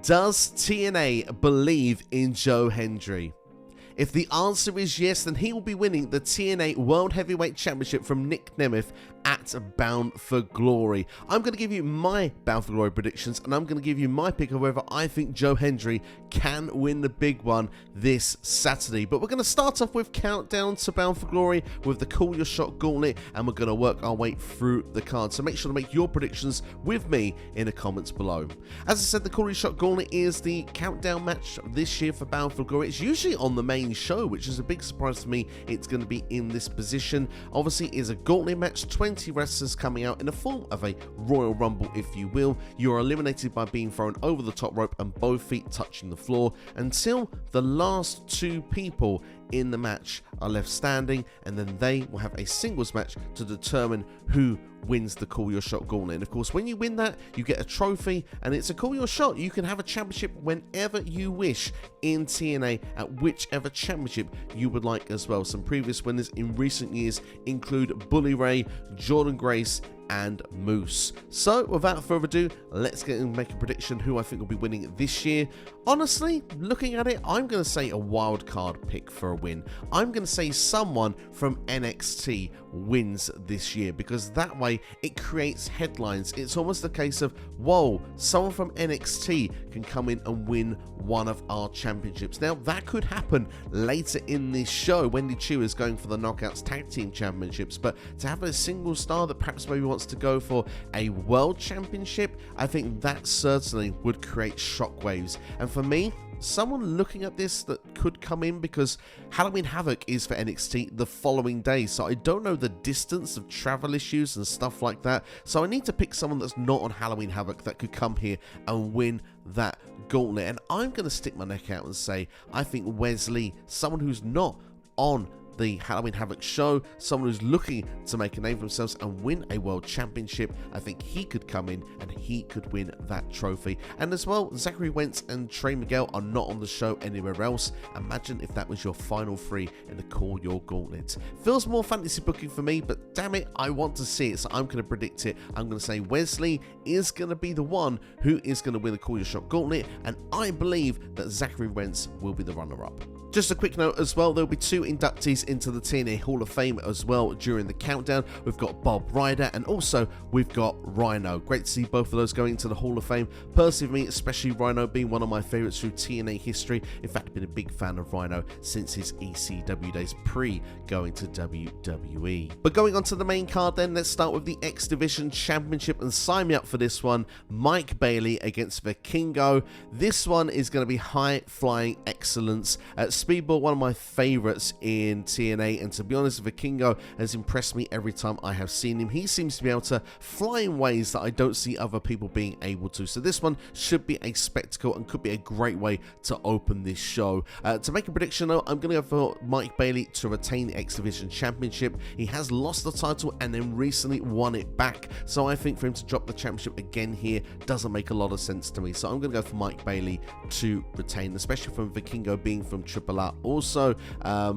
Does TNA believe in Joe Hendry? If the answer is yes, then he will be winning the TNA World Heavyweight Championship from Nic Nemeth at Bound for Glory. I'm going to give you my Bound for Glory predictions, and I'm going to give you my pick of whether I think Joe Hendry can win the big one this Saturday. But we're going to start off with Countdown to Bound for Glory with the Call Your Shot Gauntlet, and we're going to work our way through the card. So make sure to make your predictions with me in the comments below. As I said, the Call Your Shot Gauntlet is the countdown match this year for Bound for Glory. It's usually on the main show, which is a big surprise to me. It's going to be in this position. Obviously, it is a gauntlet match, 20 wrestlers coming out in the form of a Royal Rumble, if you will. You are eliminated by being thrown over the top rope and both feet touching the floor until the last two people in the match are left standing, and then they will have a singles match to determine who wins the Call Your Shot Gauntlet. And of course, when you win that, you get a trophy, and it's a Call Your Shot. You can have a championship whenever you wish in TNA at whichever championship you would like as well. Some previous winners in recent years include Bully Ray, Jordynne Grace, and Moose. So without further ado, let's get and make a prediction who I think will be winning this year. Honestly, looking at it, I'm going to say a wild card pick for a win. I'm going to say someone from NXT wins this year, because that way it creates headlines. It's almost a case of, whoa, someone from NXT can come in and win one of our championships. Now that could happen later in this show. Wendy Choo is going for the Knockouts Tag Team Championships, but to have a single star that perhaps maybe wants to go for a World Championship, I think that certainly would create shockwaves. And for me, someone looking at this that could come in, because Halloween Havoc is for NXT the following day, so I don't know the distance of travel issues and stuff like that, so I need to pick someone that's not on Halloween Havoc that could come here and win that gauntlet. And I'm going to stick my neck out and say I think Wesley, someone who's not on the Halloween Havoc show, someone who's looking to make a name for themselves and win a world championship, I think he could come in and he could win that trophy. And as well, Zachary Wentz and Trey Miguel are not on the show anywhere else. Imagine if that was your final three in the Call Your Gauntlet. Feels more fantasy booking for me, but damn it, I want to see it, so I'm going to predict it. I'm going to say Wesley is going to be the one who is going to win the Call Your Shot Gauntlet, and I believe that Zachary Wentz will be the runner-up. Just a quick note as well, there'll be two inductees into the TNA Hall of Fame as well during the countdown. We've got Bob Ryder, and also we've got Rhino. Great to see both of those going into the Hall of Fame. Personally for me, especially Rhino being one of my favourites through TNA history. In fact, I've been a big fan of Rhino since his ECW days pre going to WWE. But going on to the main card then, let's start with the X Division Championship, and sign me up for this one. Mike Bailey against Vikingo. This one is going to be high-flying excellence. Speedball, one of my favourites in TNA, and to be honest, Vikingo has impressed me every time I have seen him. He seems to be able to fly in ways that I don't see other people being able to. So this one should be a spectacle and could be a great way to open this show. To make a prediction though, I'm going to go for Mike Bailey to retain the X Division Championship. He has lost the title and then recently won it back. So I think for him to drop the championship again here doesn't make a lot of sense to me. So I'm going to go for Mike Bailey to retain, especially from Vikingo being from Triple R. Also, I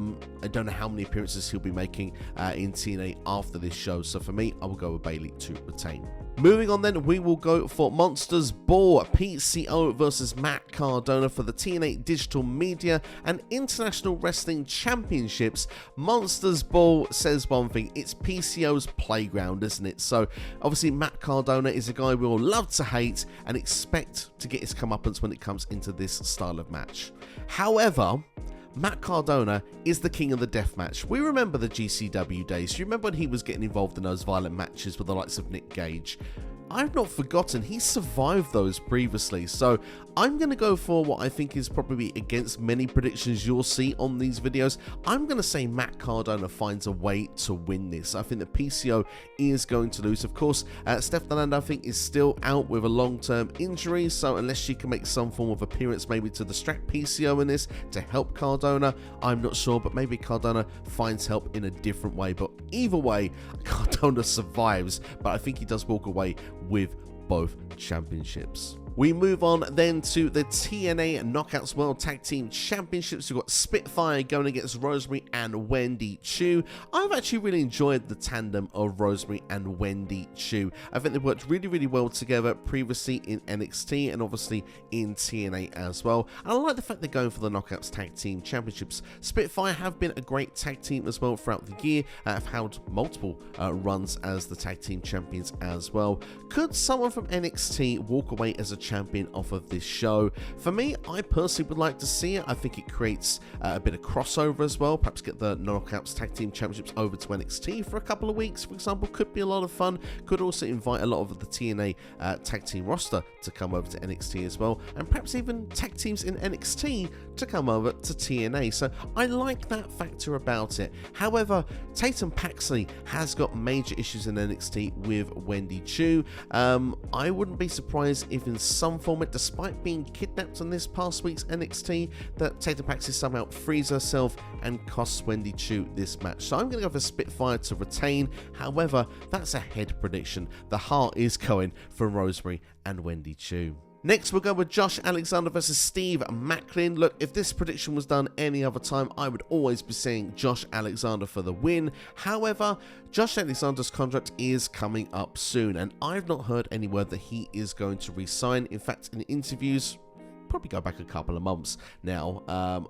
don't know how many appearances he'll be making in TNA after this show, so for me, I will go with Bailey to retain. Moving on then, we will go for Monsters Ball, PCO versus Matt Cardona for the TNA Digital Media and International Wrestling Championships. Monsters Ball says one thing, it's PCO's playground, isn't it? So obviously Matt Cardona is a guy we all love to hate and expect to get his comeuppance when it comes into this style of match. However, Matt Cardona is the king of the deathmatch. We remember the GCW days. Do you remember when he was getting involved in those violent matches with the likes of Nick Gage? I've not forgotten, he survived those previously, so I'm going to go for what I think is probably against many predictions you'll see on these videos. I'm going to say Matt Cardona finds a way to win this. I think the PCO is going to lose. Of course, Steph Nalanda, I think, is still out with a long-term injury, so unless she can make some form of appearance maybe to distract PCO in this to help Cardona, I'm not sure, but maybe Cardona finds help in a different way. But either way, Cardona survives, but I think he does walk away with both championships. We move on then to the TNA Knockouts World Tag Team Championships. We've got Spitfire going against Rosemary and Wendy Choo. I've actually really enjoyed the tandem of Rosemary and Wendy Choo. I think they've worked really, really well together previously in NXT and obviously in TNA as well. And I like the fact they're going for the Knockouts Tag Team Championships. Spitfire have been a great tag team as well throughout the year. Have held multiple runs as the tag team champions as well. Could someone from NXT walk away as a champion off of this show? For me, I personally would like to see it. I think it creates a bit of crossover as well. Perhaps get the Knockouts Tag Team Championships over to NXT for a couple of weeks, for example. Could be a lot of fun. Could also invite a lot of the TNA tag team roster to come over to NXT as well, and perhaps even tag teams in NXT to come over to TNA. So I like that factor about it. However, Tatum Paxley has got major issues in NXT with Wendy Choo. I wouldn't be surprised if in some format, despite being kidnapped on this past week's NXT, that Tatum Paxley somehow frees herself and costs Wendy Choo this match. So I'm going to go for Spitfire to retain. However, that's a head prediction. The heart is going for Rosemary and Wendy Choo. Next, we'll go with Josh Alexander versus Steve Maclin. Look, if this prediction was done any other time, I would always be saying Josh Alexander for the win. However, Josh Alexander's contract is coming up soon, and I've not heard any word that he is going to re-sign. In fact, in interviews, probably go back a couple of months now,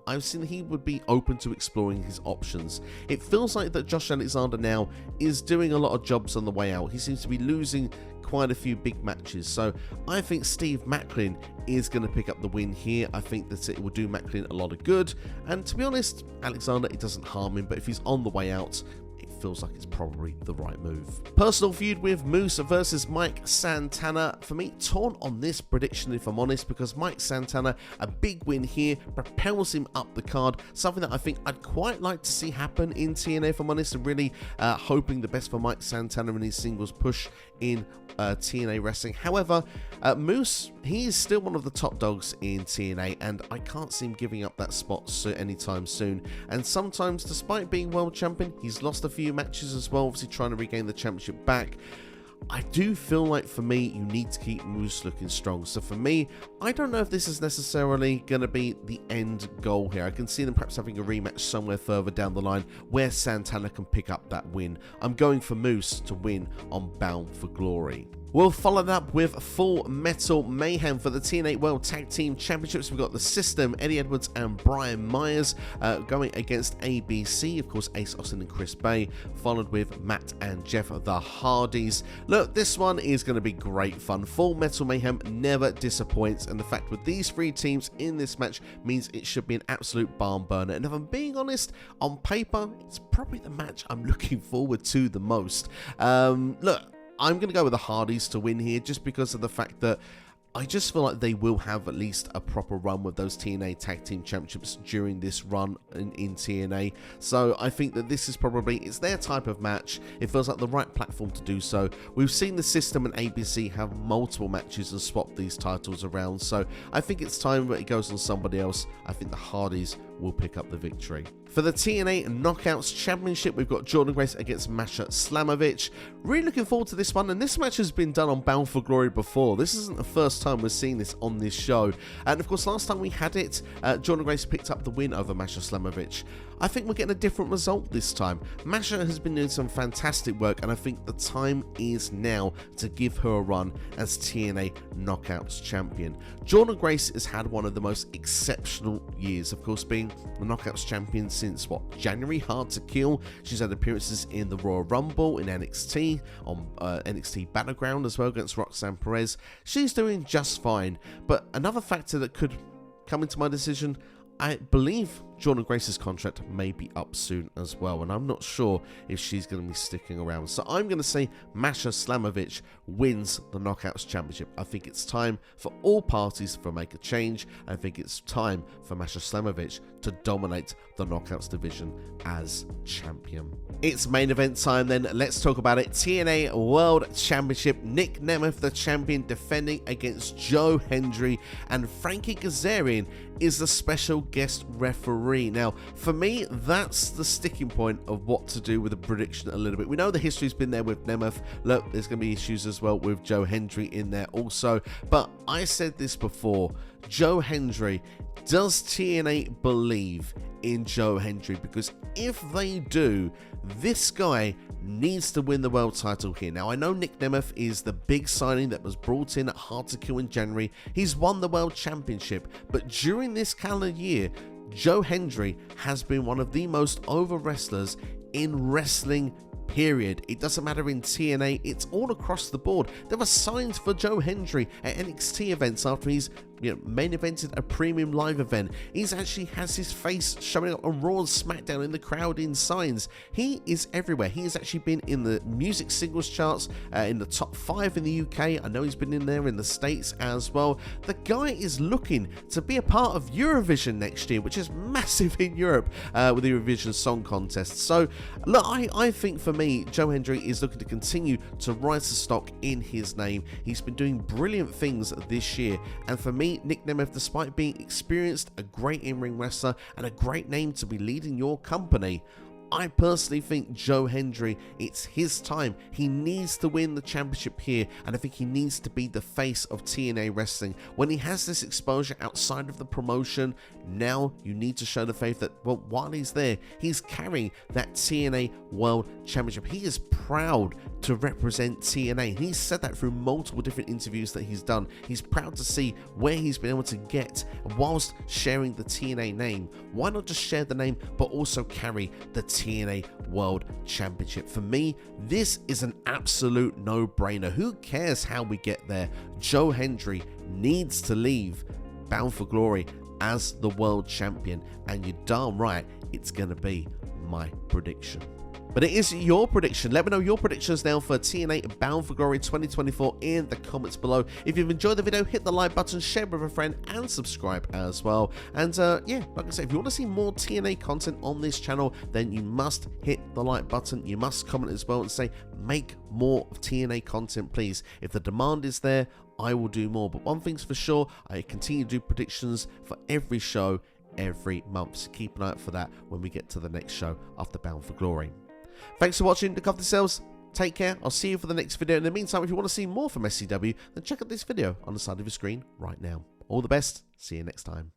I've seen he would be open to exploring his options. It feels like that Josh Alexander now is doing a lot of jobs on the way out. He seems to be losing quite a few big matches, so I think Steve Maclin is going to pick up the win here. I think that it will do Maclin a lot of good, and to be honest, Alexander, it doesn't harm him, but if he's on the way out, it feels like it's probably the right move. Personal feud with Moose versus Mike Santana. For me, torn on this prediction if I'm honest, because Mike Santana, a big win here, propels him up the card, something that I think I'd quite like to see happen in TNA if I'm honest, and really hoping the best for Mike Santana in his singles push in TNA wrestling. However, Moose, he is still one of the top dogs in TNA, and I can't see him giving up that spot anytime soon. And sometimes, despite being world champion, he's lost a few matches as well, obviously trying to regain the championship back. I do feel like, for me, you need to keep Moose looking strong. So for me, I don't know if this is necessarily going to be the end goal here. I can see them perhaps having a rematch somewhere further down the line where Santana can pick up that win. I'm going for Moose to win on Bound for Glory. We'll follow that up with Full Metal Mayhem for the TNA World Tag Team Championships. We've got the System, Eddie Edwards and Brian Myers going against ABC, of course, Ace Austin and Chris Bay, followed with Matt and Jeff the Hardys. Look, this one is going to be great fun. Full Metal Mayhem never disappoints, and the fact with these three teams in this match means it should be an absolute barn burner. And if I'm being honest, on paper, it's probably the match I'm looking forward to the most. Look, I'm going to go with the Hardys to win here just because of the fact that I just feel like they will have at least a proper run with those TNA Tag Team Championships during this run in TNA. So I think that this is probably, it's their type of match. It feels like the right platform to do so. We've seen the System and ABC have multiple matches and swap these titles around. So I think it's time that it goes on somebody else. I think the Hardys will pick up the victory. For the TNA Knockouts Championship, we've got Jordynne Grace against Masha Slamovich. Really looking forward to this one, and this match has been done on Bound for Glory before. This isn't the first time we're seeing this on this show. And of course, last time we had it, Jordynne Grace picked up the win over Masha Slamovich. I think we're getting a different result this time. Masha has been doing some fantastic work, and I think the time is now to give her a run as TNA Knockouts Champion. Jordynne Grace has had one of the most exceptional years, of course, being the Knockouts Champion since, January, Hard to Kill. She's had appearances in the Royal Rumble, in NXT, on NXT Battleground as well against Roxanne Perez. She's doing just fine, but another factor that could come into my decision, I believe Jordynne Grace's contract may be up soon as well, and I'm not sure if she's going to be sticking around. So I'm going to say Masha Slamovich wins the Knockouts Championship. I think it's time for all parties to make a change. I think it's time for Masha Slamovich to dominate the Knockouts division as champion. It's main event time then. Let's talk about it. TNA World Championship. Nic Nemeth, the champion, defending against Hendry, and Frankie Kazarian is the special guest referee. 3. Now, for me, that's the sticking point of what to do with the prediction a little bit. We know the history's been there with Nemeth. Look, there's going to be issues as well with Joe Hendry in there also. But I said this before, Joe Hendry, does TNA believe in Joe Hendry? Because if they do, this guy needs to win the world title here. Now, I know Nic Nemeth is the big signing that was brought in at Hard to Kill in January. He's won the world championship, but during this calendar year, Joe Hendry has been one of the most over wrestlers in wrestling, period. It doesn't matter in TNA, it's all across the board. There were signs for Joe Hendry at NXT events after he's main evented a premium live event. He's actually has his face showing up on Raw and SmackDown in the crowd in signs. He is everywhere. He has actually been in the music singles charts, in the top 5 in the UK. I know he's been in there in the States as well. The guy is looking to be a part of Eurovision next year, which is massive in Europe with the Eurovision Song Contest. So look, I think for me, Joe Hendry is looking to continue to rise to stock in his name. He's been doing brilliant things this year, and for me, Nic Nemeth, despite being experienced, a great in-ring wrestler, and a great name to be leading your company, I personally think Joe Hendry, it's his time. He needs to win the championship here, and I think he needs to be the face of TNA wrestling. When he has this exposure outside of the promotion, now you need to show the faith that, well, while he's there, he's carrying that TNA World Championship. He is proud to represent TNA. He's said that through multiple different interviews that he's done. He's proud to see where he's been able to get whilst sharing the TNA name. Why not just share the name, but also carry the TNA World Championship? For me, this is an absolute no-brainer. Who cares how we get there? Joe Hendry needs to leave Bound for Glory as the world champion, and you're darn right it's going to be my prediction. But it is your prediction. Let me know your predictions now for TNA Bound for Glory 2024 in the comments below. If you've enjoyed the video, hit the like button, share with a friend, and subscribe as well. And yeah, like I said, if you want to see more TNA content on this channel, then you must hit the like button. You must comment as well and say, make more of TNA content, please. If the demand is there, I will do more. But one thing's for sure, I continue to do predictions for every show every month. So keep an eye out for that when we get to the next show after Bound for Glory. Thanks for watching. Look after yourselves. Take care. I'll see you for the next video. In the meantime, if you want to see more from SCW, then check out this video on the side of your screen right now. All the best. See you next time.